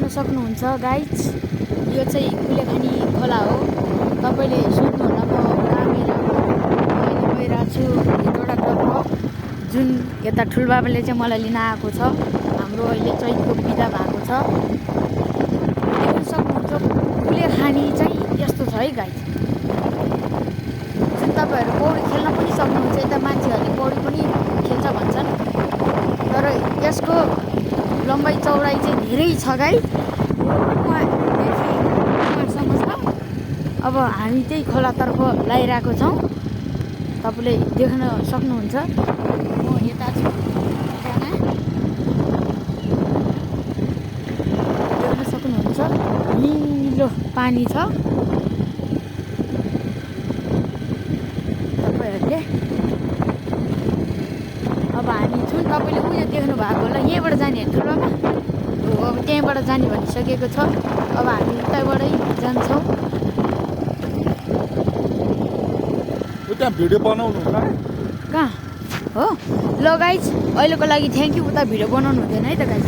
सक्नुहुन्छ गाइज, यो चाहिँ कुलेखानी खोला हो। तपाईँले सोध्नुहोला म कहाँ गइरहेको छु। जोडाटक जुन यता ठुलबाबाले चाहिँ मलाई लिन आएको छ। हाम्रो अहिले चैतको बिदा भएको छ। देख्न सक्नुहुन्छ कुलेखानी चाहिँ यस्तो छ है गाइज। जुन तपाईँहरू पौडी खेल्न पनि सक्नुहुन्छ। यता मान्छेहरूले पौडी पनि खेल्छ भन्छन्, तर यसको लम्बाइ चौडाइ चाहिँ धेरै छ गाइज। उहाँसम्म छ। अब हामी त्यही खोलातर्फ लागिरहेको छौँ। तपाईँले देख्न सक्नुहुन्छ। म यता छु, देख्न सक्नुहुन्छ निलो पानी छ। तपाईँहरूले अब हामी जुन तपाईँले उयो देख्नु भएको होला, यहीँबाट जाने ठुलोमा हो। अब त्यहीँबाट जाने भनिसकेको छ। अब हामी उताबाटै जान्छौँ। उता भिडियो बनाउनु होला कहाँ हो? ल गाइज, अहिलेको लागि थ्याङ्क यू। उता भिडियो बनाउनु हुँदैन है त गाइज।